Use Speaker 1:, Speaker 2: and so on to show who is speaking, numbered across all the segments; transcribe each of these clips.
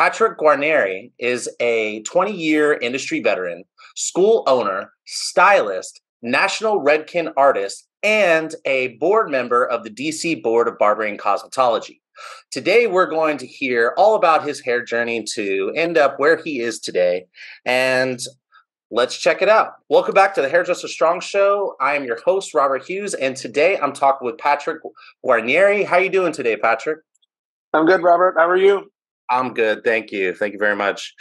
Speaker 1: Patrick Guarniere is a 20-year industry veteran, school owner, stylist, national Redken artist, and a board member of the DC Board of Barbering and Cosmetology. Today, we're going to hear all about his hair journey to end up where he is today, and let's check it out. Welcome back to the Hairdresser Strong Show. I am your host, Robert Hughes, and today I'm talking with Patrick Guarniere. How are you doing today, Patrick?
Speaker 2: I'm good, Robert. How are you?
Speaker 1: I'm good. Thank you. Thank you very much.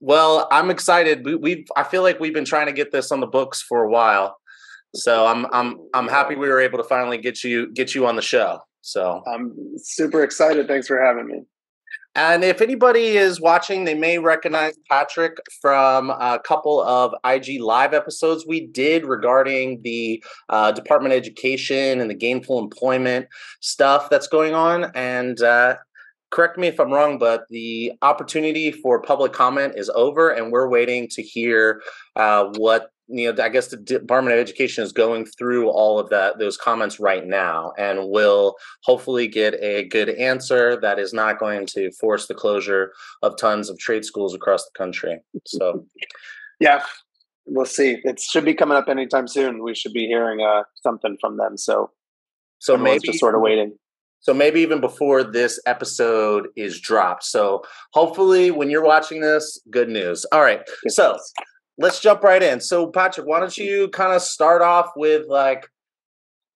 Speaker 1: Well, I'm excited. I feel like we've been trying to get this on the books for a while. So I'm happy we were able to finally get you on the show. So
Speaker 2: I'm super excited. Thanks for having me.
Speaker 1: And if anybody is watching, they may recognize Patrick from a couple of IG Live episodes we did regarding the Department of Education and the gainful employment stuff that's going on. And correct me if I'm wrong, but the opportunity for public comment is over, and we're waiting to hear what, I guess the Department of Education is going through all of those comments right now, and we'll hopefully get a good answer that is not going to force the closure of tons of trade schools across the country. So,
Speaker 2: yeah, we'll see. It should be coming up anytime soon. We should be hearing something from them. So maybe just sort of waiting.
Speaker 1: So maybe even before this episode is dropped. So hopefully when you're watching this, good news. All right. So let's jump right in. So Patrick, why don't you kind of start off with like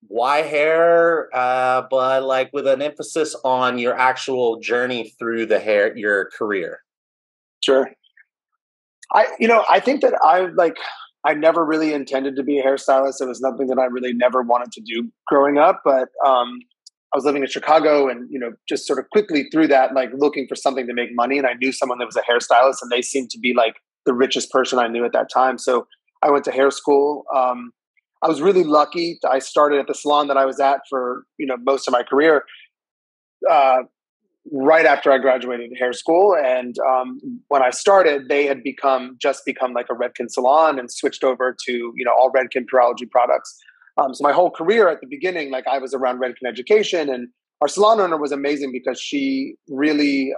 Speaker 1: why hair, but like with an emphasis on your actual journey through your career.
Speaker 2: Sure. I think that I never really intended to be a hairstylist. It was nothing that I really never wanted to do growing up, but I was living in Chicago and, just sort of quickly through that, like looking for something to make money. And I knew someone that was a hairstylist and they seemed to be like the richest person I knew at that time. So I went to hair school. I was really lucky. I started at the salon that I was at for, most of my career, right after I graduated hair school. And when I started, they had become like a Redken salon and switched over to, all Redken Purology products. So my whole career at the beginning, like I was around Redken Education, and our salon owner was amazing because she really,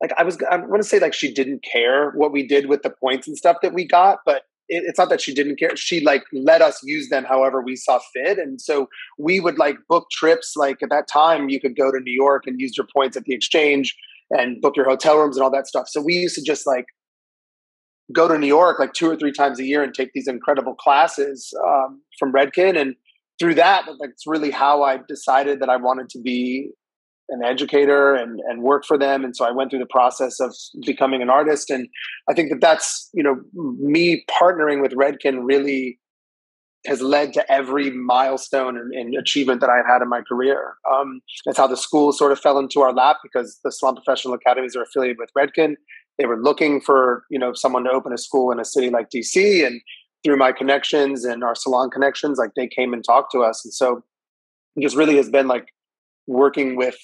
Speaker 2: I want to say like she didn't care what we did with the points and stuff that we got, but it's not that she didn't care. She like let us use them however we saw fit. And so we would like book trips. Like at that time, you could go to New York and use your points at the exchange and book your hotel rooms and all that stuff. So we used to just like go to New York like 2 or 3 times a year and take these incredible classes from Redken. And through that, it's really how I decided that I wanted to be an educator and work for them. And so I went through the process of becoming an artist. And I think that's, me partnering with Redken really has led to every milestone and achievement that I've had in my career. That's how the school sort of fell into our lap because the Salon Professional Academies are affiliated with Redken. They were looking for, someone to open a school in a city like DC, and through my connections and our salon connections, like they came and talked to us. And so it just really has been like working with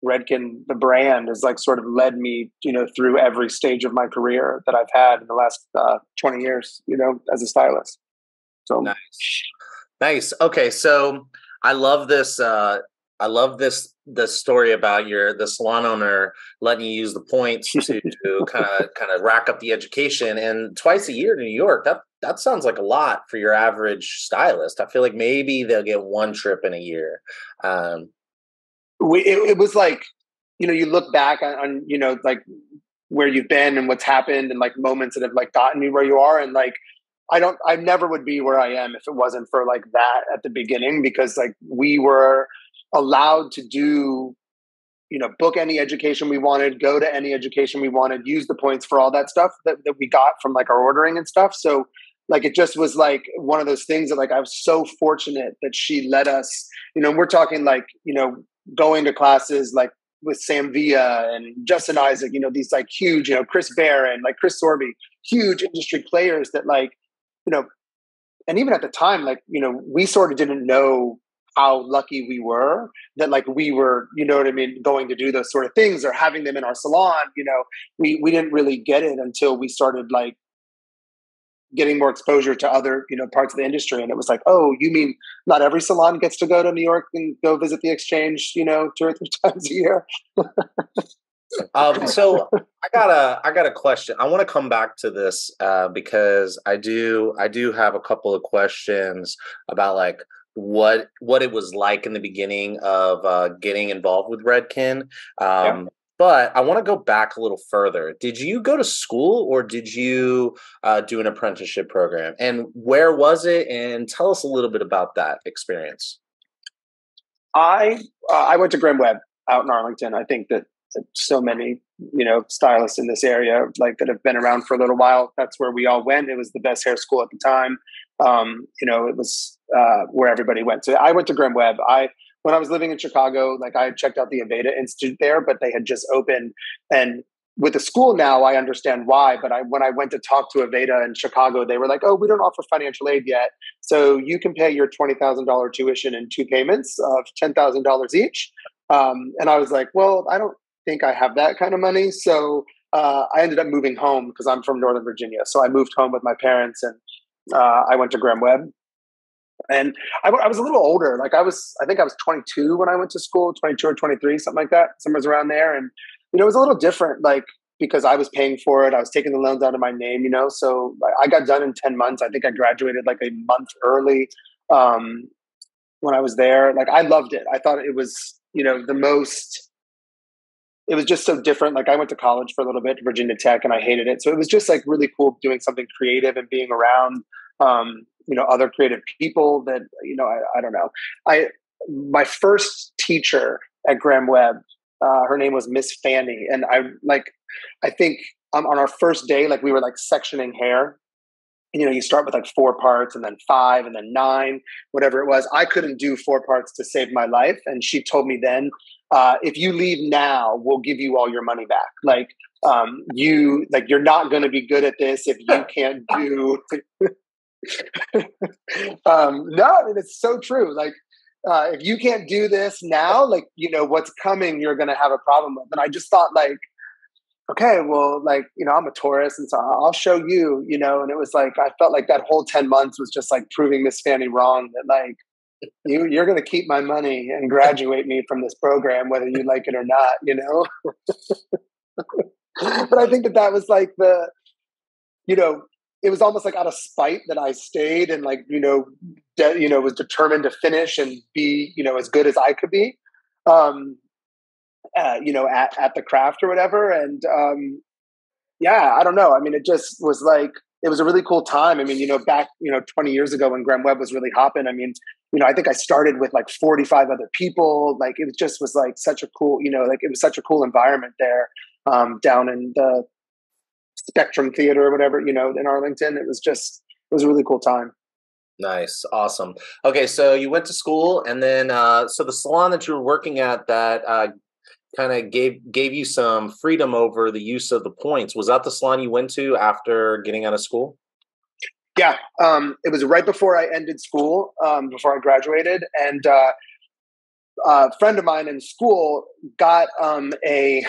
Speaker 2: Redken, the brand, has like sort of led me, through every stage of my career that I've had in the last 20 years, as a stylist. So
Speaker 1: nice. Okay. So I love this. The story about the salon owner letting you use the points to kind of rack up the education, and twice a year to New York. That sounds like a lot for your average stylist. I feel like maybe they'll get one trip in a year.
Speaker 2: It was like, you look back on like where you've been and what's happened and like moments that have like gotten you where you are. And like, I never would be where I am if it wasn't for like that at the beginning, because like we were allowed to do, book any education we wanted, go to any education we wanted, use the points for all that stuff that we got from like our ordering and stuff. So like, it just was like one of those things that like, I was so fortunate that she let us, we're talking like, going to classes like with Sam Villa and Justin Isaac, these like huge, Chris Bear and like Chris Sorby, huge industry players that like, and even at the time, like, we sort of didn't know how lucky we were that like we were, going to do those sort of things or having them in our salon. We didn't really get it until we started like getting more exposure to other, parts of the industry. And it was like, oh, you mean not every salon gets to go to New York and go visit the exchange, 2 or 3 times a year?
Speaker 1: So I got a question. I want to come back to this because I do have a couple of questions about like what it was like in the beginning of getting involved with Redken.
Speaker 2: Yeah.
Speaker 1: But I want to go back a little further. Did you go to school or did you do an apprenticeship program? And where was it? And tell us a little bit about that experience.
Speaker 2: I went to Graham Webb out in Arlington. I think that so many stylists in this area like that have been around for a little while. That's where we all went. It was the best hair school at the time. It was where everybody went. So I went to Graham Webb. When I was living in Chicago, like I had checked out the Aveda Institute there, but they had just opened. And with the school now, I understand why. But when I went to talk to Aveda in Chicago, they were like, "Oh, we don't offer financial aid yet, so you can pay your $20,000 tuition in 2 payments of $10,000 each." And I was like, "Well, I don't think I have that kind of money." So I ended up moving home because I'm from Northern Virginia. So I moved home with my parents, and I went to Graham Webb. And I was a little older. Like I think I was 22 when I went to school, 22 or 23, something like that, somewhere around there. And, it was a little different, like, because I was paying for it. I was taking the loans out of my name, so I got done in 10 months. I think I graduated like a month early when I was there. Like, I loved it. I thought it was, it was just so different. Like, I went to college for a little bit, Virginia Tech, and I hated it. So it was just like really cool doing something creative and being around, other creative people that, I don't know. My first teacher at Graham Webb, her name was Miss Fanny. And I think on our first day, like we were like sectioning hair. You start with like 4 parts and then 5 and then 9, whatever it was. I couldn't do 4 parts to save my life. And she told me then, if you leave now, we'll give you all your money back. Like, you're not going to be good at this if you can't do. No, I mean, it's so true. Like, if you can't do this now, like, what's coming, you're going to have a problem with. And I just thought like, okay, well, like, I'm a Taurus, and so I'll show you, and it was like, I felt like that whole 10 months was just like proving Miss Fanny wrong, that like, you're going to keep my money and graduate me from this program, whether you like it or not, But I think that was like it was almost like out of spite that I stayed and like, was determined to finish and be, as good as I could be, at the craft or whatever. And, I don't know. I mean, it just was like, it was a really cool time. I mean, back, 20 years ago when Graham Webb was really hopping, I mean, I think I started with like 45 other people. Like, it just was like such a cool, like it was such a cool environment there, down in the Spectrum Theater or whatever, in Arlington. It was a really cool time.
Speaker 1: Nice. Awesome. Okay. So you went to school and then, so the salon that you were working at that, kind of gave you some freedom over the use of the points. Was that the salon you went to after getting out of school?
Speaker 2: Yeah. It was right before I ended school, before I graduated. And, a friend of mine in school got a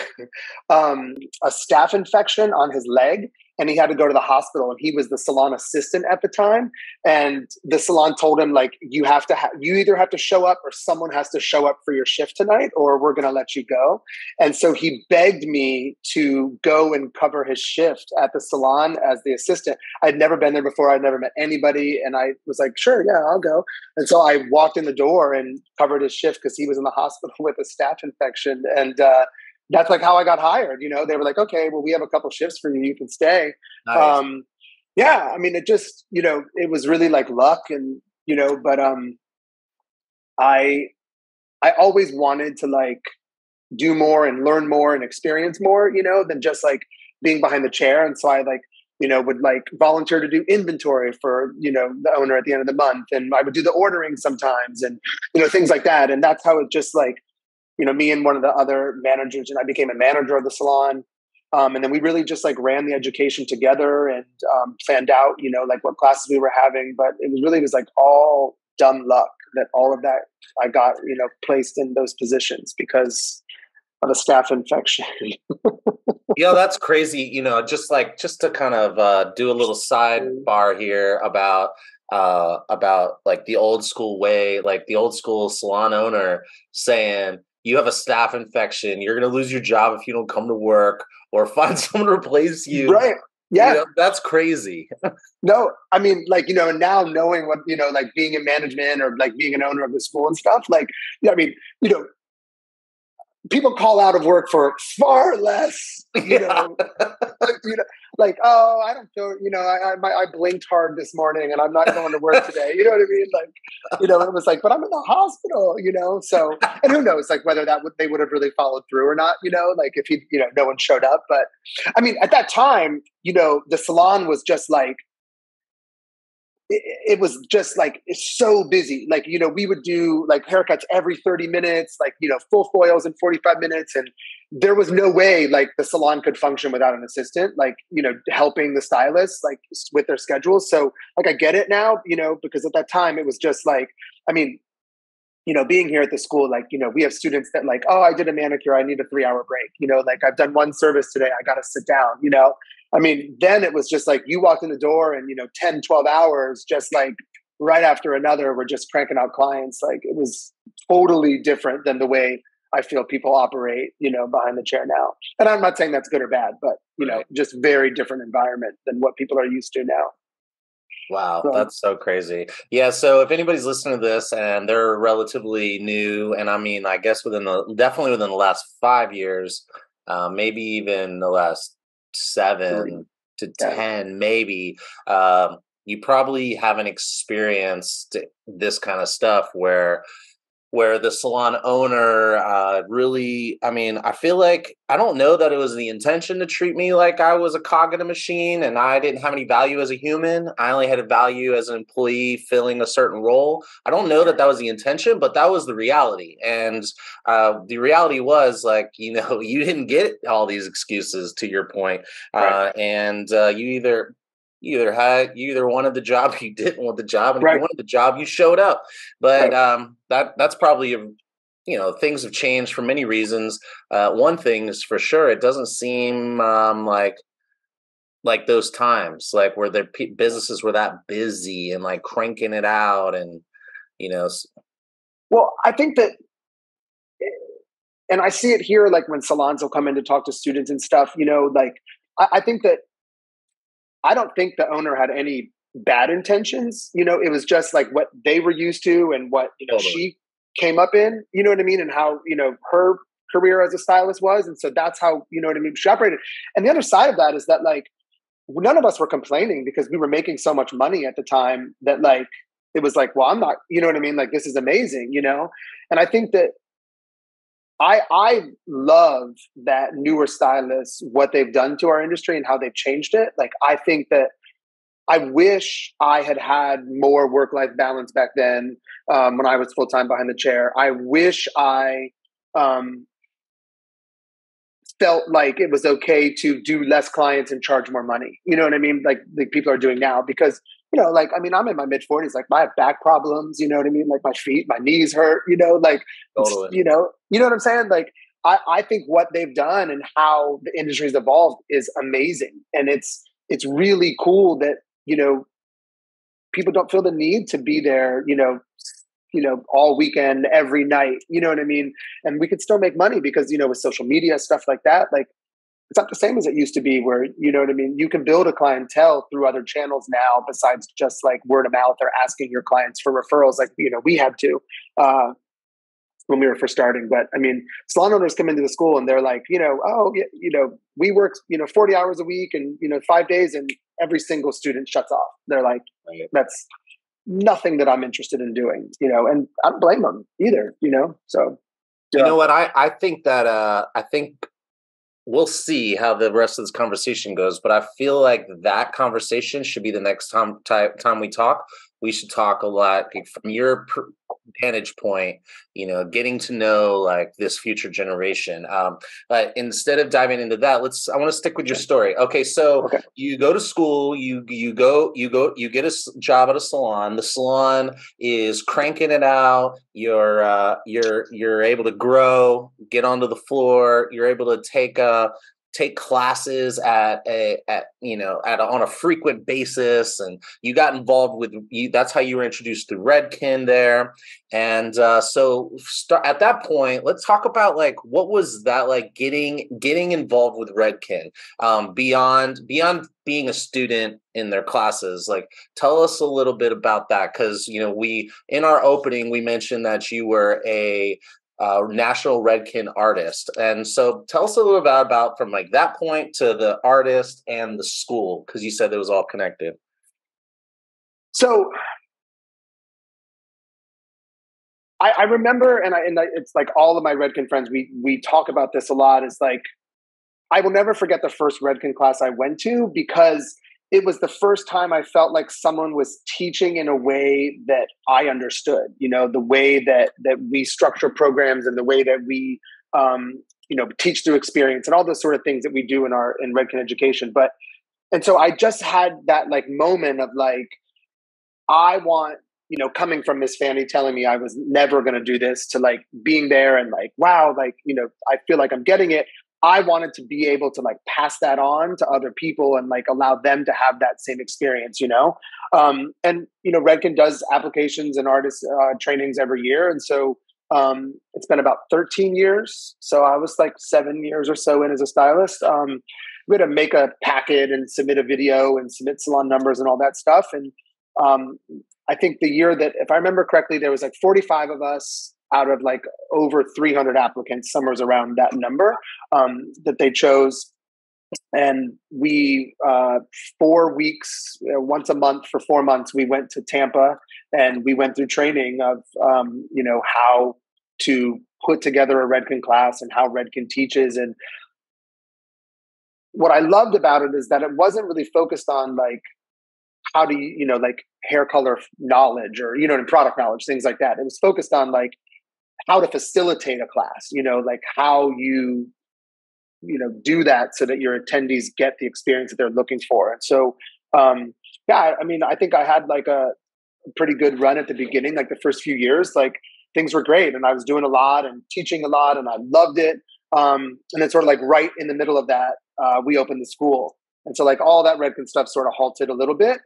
Speaker 2: staph infection on his leg, and he had to go to the hospital. And he was the salon assistant at the time, and the salon told him like, you either have to show up or someone has to show up for your shift tonight, or we're going to let you go. And so he begged me to go and cover his shift at the salon as the assistant. I'd never been there before. I'd never met anybody, and I was like, sure, yeah, I'll go. And so I walked in the door and covered his shift because he was in the hospital with a staph infection. And that's like how I got hired. They were like, okay, well, we have a couple shifts for you. You can stay.
Speaker 1: Nice.
Speaker 2: Yeah. I mean, it just, it was really like luck, and, but I always wanted to like do more and learn more and experience more, than just like being behind the chair. And so I like, would like volunteer to do inventory for, the owner at the end of the month. And I would do the ordering sometimes and, things like that. And that's how it just like, me and one of the other managers, and I became a manager of the salon. And then we really just like ran the education together and planned out, like what classes we were having. But it was like all dumb luck that all of that I got, placed in those positions because of a staph infection.
Speaker 1: That's crazy. Just to kind of do a little sidebar here about like the old school way, like the old school salon owner saying, you have a staph infection. You're going to lose your job if you don't come to work or find someone to replace you.
Speaker 2: Right. Yeah.
Speaker 1: You know, that's crazy.
Speaker 2: No, I mean, like, you know, now knowing what, you know, like being in management or like being an owner of the school and stuff, like, yeah, I mean, you know, people call out of work for far less, you know, like, oh, I don't feel, you know, I blinked hard this morning and I'm not going to work today. You know what I mean? Like, you know, it was like, but I'm in the hospital, you know? So, and who knows, like whether they would have really followed through or not, you know, like if he, you know, no one showed up. But I mean, at that time, you know, the salon was just like, it was just like, it's so busy. Like, you know, we would do like haircuts every 30 minutes, like, you know, full foils in 45 minutes. And there was no way like the salon could function without an assistant, like, you know, helping the stylists like with their schedules. So like, I get it now, you know, because at that time it was just like, I mean, you know, being here at the school, like, you know, we have students that like, oh, I did a manicure, I need a 3-hour break, you know, like I've done one service today, I got to sit down, you know. I mean, then it was just like you walked in the door and, you know, 10, 12 hours, just like right after another, we're just cranking out clients. Like it was totally different than the way I feel people operate, you know, behind the chair now. And I'm not saying that's good or bad, but, you know, just very different environment than what people are used to now.
Speaker 1: Wow, that's so crazy. Yeah, so if anybody's listening to this and they're relatively new, and I mean, I guess definitely within the last 5 years, maybe even the last 7 to 10, maybe, you probably haven't experienced this kind of stuff where the salon owner really, I mean, I feel like, I don't know that it was the intention to treat me like I was a cog in a machine and I didn't have any value as a human. I only had a value as an employee filling a certain role. I don't know that was the intention, but that was the reality. And the reality was like, you know, you didn't get all these excuses, to your point. And you either wanted the job or you didn't want the job, and if you wanted the job, you showed up. But that's probably, you know, things have changed for many reasons. One thing is for sure, it doesn't seem like those times, like where their businesses were that busy and like cranking it out, and you know.
Speaker 2: Well, I think that, and I see it here, like when salons will come in to talk to students and stuff, you know, like I think that, I don't think the owner had any bad intentions. You know, it was just like what they were used to and what, you know, she came up in, you know what I mean? And how, you know, her career as a stylist was. And so that's how, you know what I mean, she operated. And the other side of that is that like, none of us were complaining because we were making so much money at the time that like, it was like, well, I'm not, you know what I mean? Like, this is amazing, you know? And I think that I love that newer stylists, what they've done to our industry and how they've changed it. Like, I think that I wish I had more work-life balance back then when I was full-time behind the chair. I wish I felt like it was okay to do less clients and charge more money. You know what I mean? Like people are doing now, because, you know, like, I mean, I'm in my mid-40s, like I have back problems, you know what I mean? Like my feet, my knees hurt, you know, like, you know what I'm saying? Like, I think what they've done and how the industry's evolved is amazing. And it's really cool that, you know, people don't feel the need to be there, you know, all weekend, every night, you know what I mean? And we could still make money because, you know, with social media, stuff like that, like, it's not the same as it used to be where, you know what I mean? You can build a clientele through other channels now, besides just like word of mouth or asking your clients for referrals. Like, you know, we had to, when we were first starting. But I mean, salon owners come into the school and they're like, you know, oh, you know, we work, you know, 40 hours a week and, you know, 5 days, and every single student shuts off. They're like, that's nothing that I'm interested in doing, you know, and I don't blame them either, you know? So,
Speaker 1: you know what? I think that, I think we'll see how the rest of this conversation goes, but I feel like that conversation should be the next time we talk. We should talk a lot from your vantage point, you know, getting to know like this future generation. But instead of diving into that, I want to stick with your story. Okay. So you go to school, you get a job at a salon. The salon is cranking it out. You're able to grow, get onto the floor. You're able to take take classes on a frequent basis, and you got involved with you. That's how you were introduced to Redken there. And at that point, let's talk about like what was that like getting involved with Redken, beyond being a student in their classes. Like, tell us a little bit about that, because we in our opening we mentioned that you were a national Redken artist, and so tell us a little bit about from like that point to the artist and the school, because you said it was all connected.
Speaker 2: So I remember, and it's like all of my Redken friends, we talk about this a lot. Is like, I will never forget the first Redken class I went to, because it was the first time I felt like someone was teaching in a way that I understood, the way that we structure programs and the way that we, teach through experience and all those sort of things that we do in Redken Education. And so I just had that like moment of like, I want, coming from Miss Fanny telling me I was never going to do this, to like being there and like, wow, like, I feel like I'm getting it. I wanted to be able to like pass that on to other people and like allow them to have that same experience, Redken does applications and artist trainings every year. And so it's been about 13 years. So I was like 7 years or so in as a stylist. We had to make a packet and submit a video and submit salon numbers and all that stuff. And I think the year that, if I remember correctly, there was like 45 of us out of like over 300 applicants, somewhere around that number, that they chose. And we, 4 weeks, once a month for 4 months, we went to Tampa and we went through training of, how to put together a Redken class and how Redken teaches. And what I loved about it is that it wasn't really focused on like, how do you, like hair color knowledge or, and product knowledge, things like that. It was focused on like how to facilitate a class, like how you, do that so that your attendees get the experience that they're looking for. And so, I think I had like a pretty good run at the beginning, like the first few years, like things were great. And I was doing a lot and teaching a lot and I loved it. And then sort of like right in the middle of that, we opened the school. And so like all that Redken stuff sort of halted a little bit,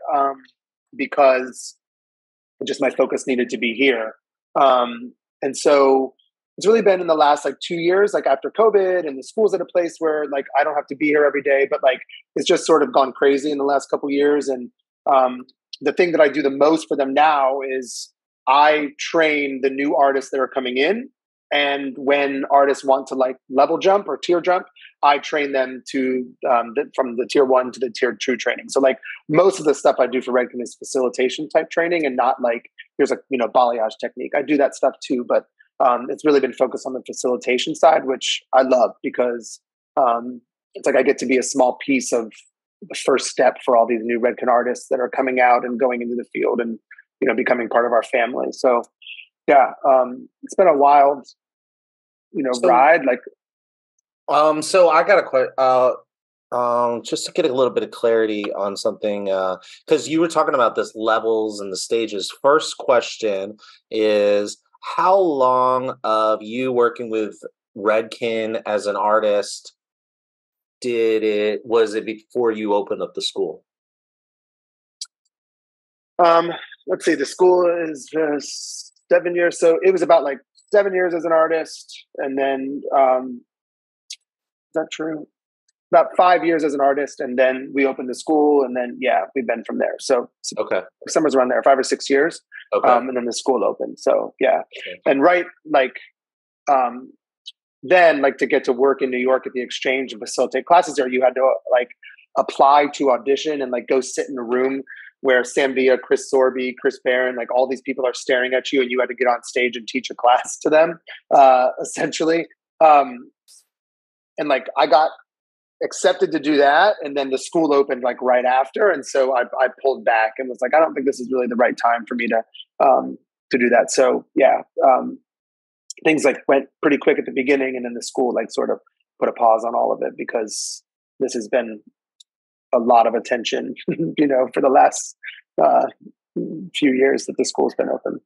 Speaker 2: because just my focus needed to be here. And so it's really been in the last like 2 years, like after COVID, and the school's at a place where like I don't have to be here every day, but like it's just sort of gone crazy in the last couple of years. And the thing that I do the most for them now is I train the new artists that are coming in. And when artists want to like level jump or tier jump, I train them to from the tier 1 to the tier 2 training. So like most of the stuff I do for Redken is facilitation type training, and not like here's a balayage technique. I do that stuff too, but it's really been focused on the facilitation side, which I love, because it's like I get to be a small piece of the first step for all these new Redken artists that are coming out and going into the field and becoming part of our family. So yeah, it's been a wild ride. Like,
Speaker 1: so I got a question. Just to get a little bit of clarity on something, because you were talking about this levels and the stages. First question is, how long of you working with Redken as an artist was it before you opened up the school?
Speaker 2: Let's see, the school is 7 years. So it was about like 7 years as an artist. And then, is that true? About 5 years as an artist. And then we opened the school, and then, yeah, we've been from there. So
Speaker 1: okay,
Speaker 2: summer's around there, 5 or 6 years.
Speaker 1: Okay.
Speaker 2: And then the school opened. So yeah. Okay. And right, like, then like to get to work in New York at the Exchange and facilitate classes there, you had to like apply to audition and like go sit in a room where Sam Villa, Chris Sorby, Chris Barron, like all these people are staring at you, and you had to get on stage and teach a class to them, essentially. And like I got accepted to do that, and then the school opened like right after, and so I pulled back and was like, I don't think this is really the right time for me to do that. So yeah, things like went pretty quick at the beginning, and then the school like sort of put a pause on all of it, because this has been a lot of attention, for the last few years that the school's been open.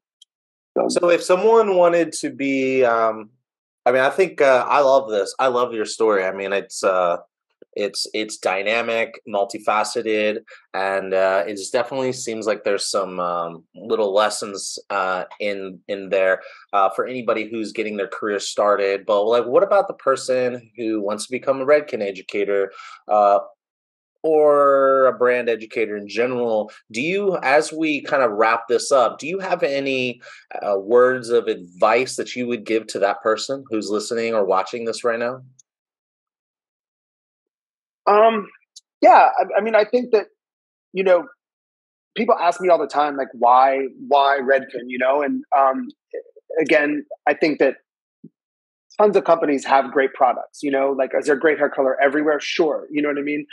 Speaker 1: So if someone wanted to be, I think I love this. I love your story. I mean, it's It's dynamic, multifaceted, and it definitely seems like there's some little lessons in there for anybody who's getting their career started. But like, what about the person who wants to become a Redken educator? Or a brand educator in general, do you, as we kind of wrap this up, do you have any words of advice that you would give to that person who's listening or watching this right now?
Speaker 2: Um, yeah, I mean, I think that, you know, people ask me all the time, like, why Redken, and again, I think that tons of companies have great products, like, is there great hair color everywhere? Sure. You know what I mean?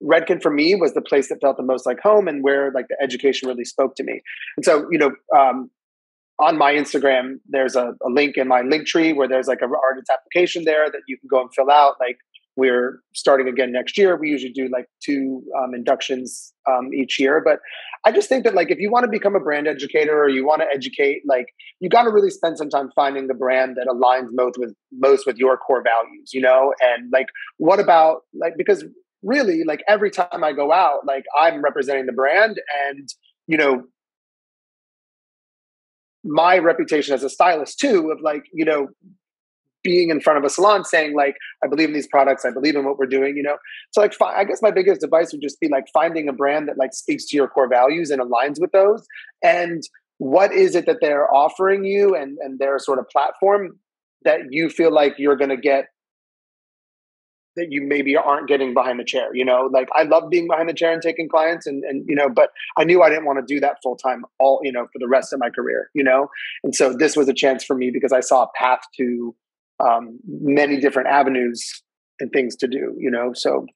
Speaker 2: Redken for me was the place that felt the most like home and where like the education really spoke to me. And so, on my Instagram, there's a link in my link tree where there's like a artist application there that you can go and fill out. Like, we're starting again next year. We usually do like 2 inductions each year. But I just think that like if you want to become a brand educator or you want to educate, like you got to really spend some time finding the brand that aligns most with your core values, And like, what about like, because really like every time I go out, like I'm representing the brand and, you know, my reputation as a stylist too, of like, being in front of a salon saying like, I believe in these products, I believe in what we're doing, So like, I guess my biggest advice would just be like finding a brand that like speaks to your core values and aligns with those. And what is it that they're offering you and their sort of platform that you feel like you're going to get that you maybe aren't getting behind the chair, like I love being behind the chair and taking clients and but I knew I didn't want to do that full time for the rest of my career, And so this was a chance for me because I saw a path to many different avenues and things to do, so.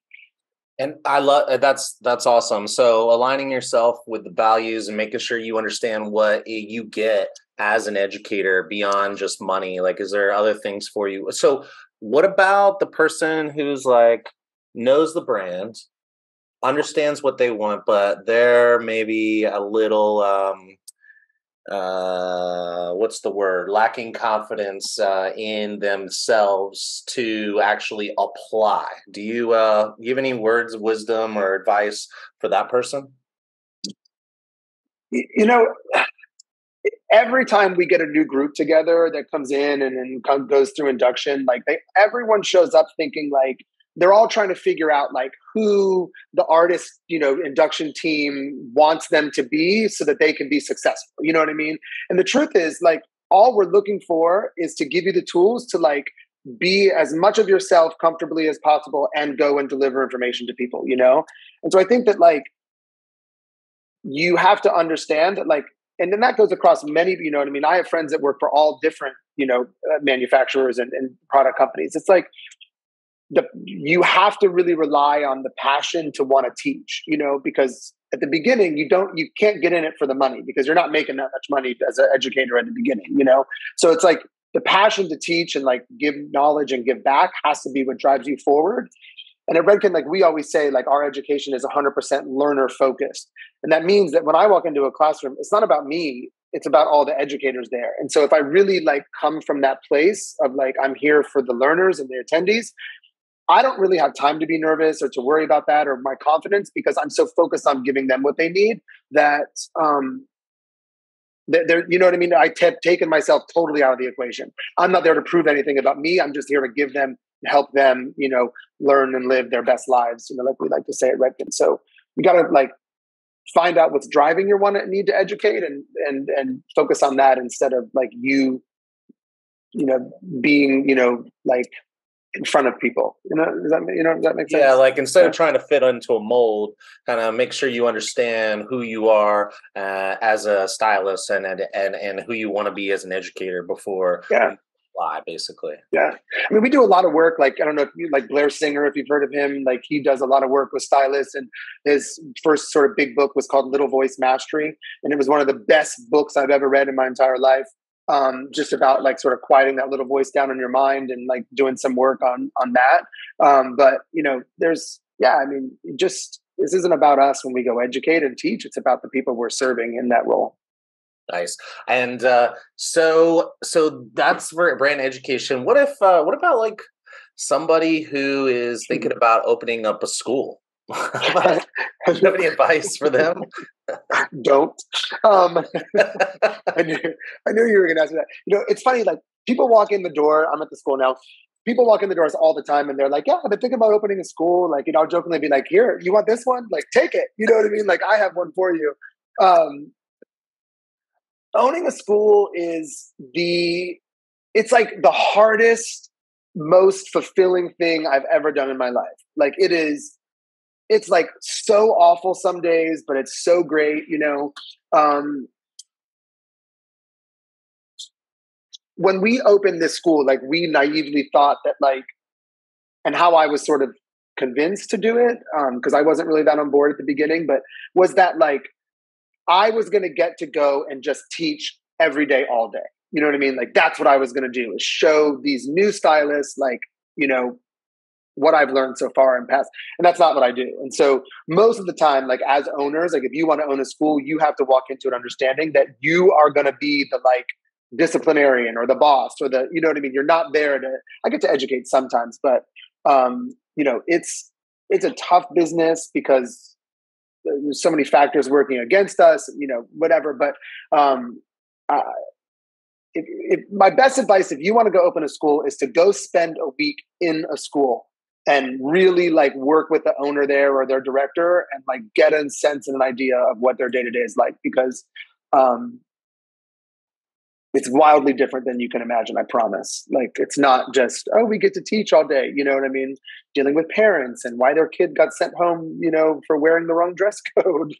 Speaker 1: And I love that's awesome. So aligning yourself with the values and making sure you understand what you get as an educator beyond just money. Like, is there other things for you? So what about the person who's like knows the brand, understands what they want, but they're maybe a little what's the word, lacking confidence in themselves to actually apply? Do you give any words of wisdom or advice for that person?
Speaker 2: Every time we get a new group together that comes in and then goes through induction, like everyone shows up thinking like they're all trying to figure out like who the artist, induction team wants them to be so that they can be successful. You know what I mean? And the truth is like, all we're looking for is to give you the tools to like be as much of yourself comfortably as possible and go and deliver information to people, And so I think that like, you have to understand that like, and then that goes across many, you know what I mean? I have friends that work for all different, manufacturers and product companies. It's like, you have to really rely on the passion to want to teach, because at the beginning you can't get in it for the money because you're not making that much money as an educator at the beginning, So it's like the passion to teach and like give knowledge and give back has to be what drives you forward. And at Redken, like we always say, like our education is 100% learner focused. And that means that when I walk into a classroom, it's not about me, it's about all the educators there. And so if I really like come from that place of like, I'm here for the learners and the attendees, I don't really have time to be nervous or to worry about that or my confidence because I'm so focused on giving them what they need that, you know what I mean? I've taken myself totally out of the equation. I'm not there to prove anything about me. I'm just here to give them, help them, learn and live their best lives, like we like to say at Redken. So you got to like find out what's driving your need to educate and focus on that instead of like being, like in front of people, does that make sense?
Speaker 1: Yeah, like instead of trying to fit into a mold, kind of make sure you understand who you are as a stylist and who you want to be as an educator before you apply, basically.
Speaker 2: Yeah, I mean, we do a lot of work. Like, I don't know if you like Blair Singer, if you've heard of him. Like, he does a lot of work with stylists, and his first sort of big book was called Little Voice Mastery, and it was one of the best books I've ever read in my entire life. Just about like sort of quieting that little voice down in your mind and like doing some work on that. But this isn't about us when we go educate and teach. It's about the people we're serving in that role.
Speaker 1: Nice. And so that's for brand education. What about like somebody who is thinking about opening up a school. Do you have any advice for them?
Speaker 2: Don't. I knew you were going to ask me that. It's funny. Like, people walk in the door. I'm at the school now. People walk in the doors all the time, and they're like, "Yeah, I've been thinking about opening a school." Like, I'll jokingly be like, "Here, you want this one? Like, take it." You know what I mean? Like, I have one for you. Owning a school it's like the hardest, most fulfilling thing I've ever done in my life. Like, it's like so awful some days, but it's so great, when we opened this school, like, we naively thought that, like, and how I was sort of convinced to do it, because I wasn't really that on board at the beginning, but was that, like, I was going to get to go and just teach every day, all day. You know what I mean? Like, that's what I was going to do, is show these new stylists, like, what I've learned so far in past. And that's not what I do. And so most of the time, like, as owners, like, if you want to own a school, you have to walk into it understanding that you are going to be the, like, disciplinarian or the boss or the, you know what I mean? You're not there I get to educate sometimes, but, it's a tough business because there's so many factors working against us, whatever. But, my best advice, if you want to go open a school, is to go spend a week in a school and really, like, work with the owner there or their director and, like, get a sense and an idea of what their day-to-day is like, because it's wildly different than you can imagine. I promise. Like, it's not just, oh, we get to teach all day. You know what I mean? Dealing with parents and why their kid got sent home, for wearing the wrong dress code.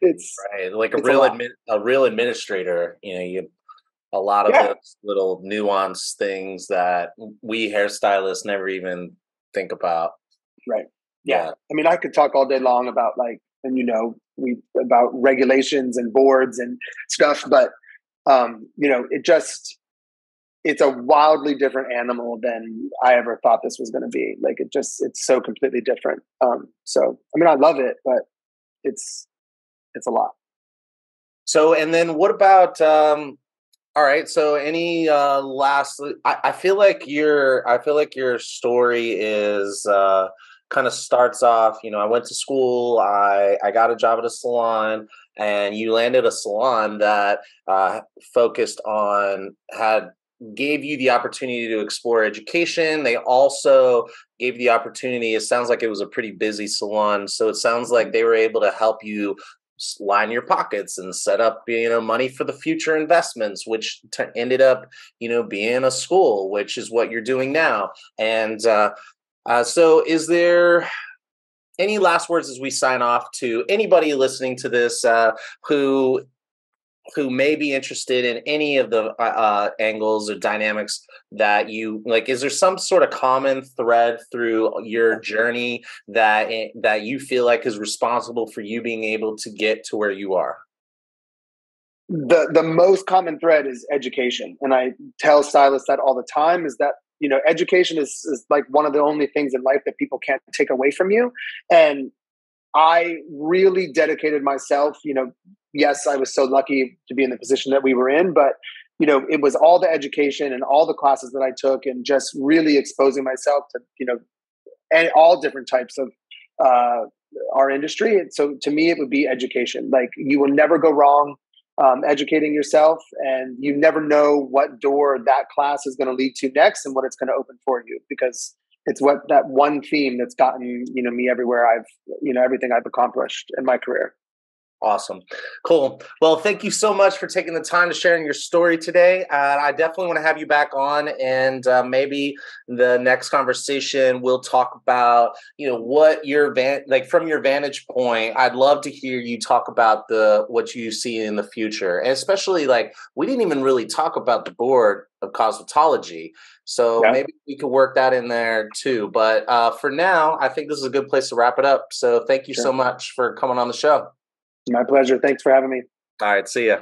Speaker 2: It's
Speaker 1: right. Like a real administrator, a lot of those little nuanced things that we hairstylists never even think about.
Speaker 2: Right. Yeah. I mean, I could talk all day long about, like, and about regulations and boards and stuff, but it's a wildly different animal than I ever thought this was going to be. Like, it's so completely different. So, I mean, I love it, but it's a lot.
Speaker 1: So, and then what about, all right. So any last? I feel like your story is kind of starts off. I went to school. I got a job at a salon, and you landed a salon that gave you the opportunity to explore education. They also gave you the opportunity. It sounds like it was a pretty busy salon, so it sounds like they were able to help you line your pockets and set up, money for the future investments, which ended up, being a school, which is what you're doing now. And so is there any last words as we sign off to anybody listening to this who may be interested in any of the angles or dynamics that you like? Is there some sort of common thread through your journey that you feel like is responsible for you being able to get to where you are?
Speaker 2: The most common thread is education. And I tell stylists that all the time, is that, education is like one of the only things in life that people can't take away from you. And I really dedicated myself, yes, I was so lucky to be in the position that we were in, but, it was all the education and all the classes that I took and just really exposing myself to, and all different types of our industry. And so to me, it would be education. Like, you will never go wrong educating yourself, and you never know what door that class is going to lead to next and what it's going to open for you, because it's that one theme that's gotten, me everywhere everything I've accomplished in my career.
Speaker 1: Awesome. Cool. Well, thank you so much for taking the time to sharing your story today. I definitely want to have you back on, and maybe the next conversation we'll talk about, what from your vantage point. I'd love to hear you talk about what you see in the future, and especially, like, we didn't even really talk about the board of cosmetology. So maybe we could work that in there too. But for now, I think this is a good place to wrap it up. So thank you so much for coming on the show.
Speaker 2: My pleasure. Thanks for having me.
Speaker 1: All right. See ya.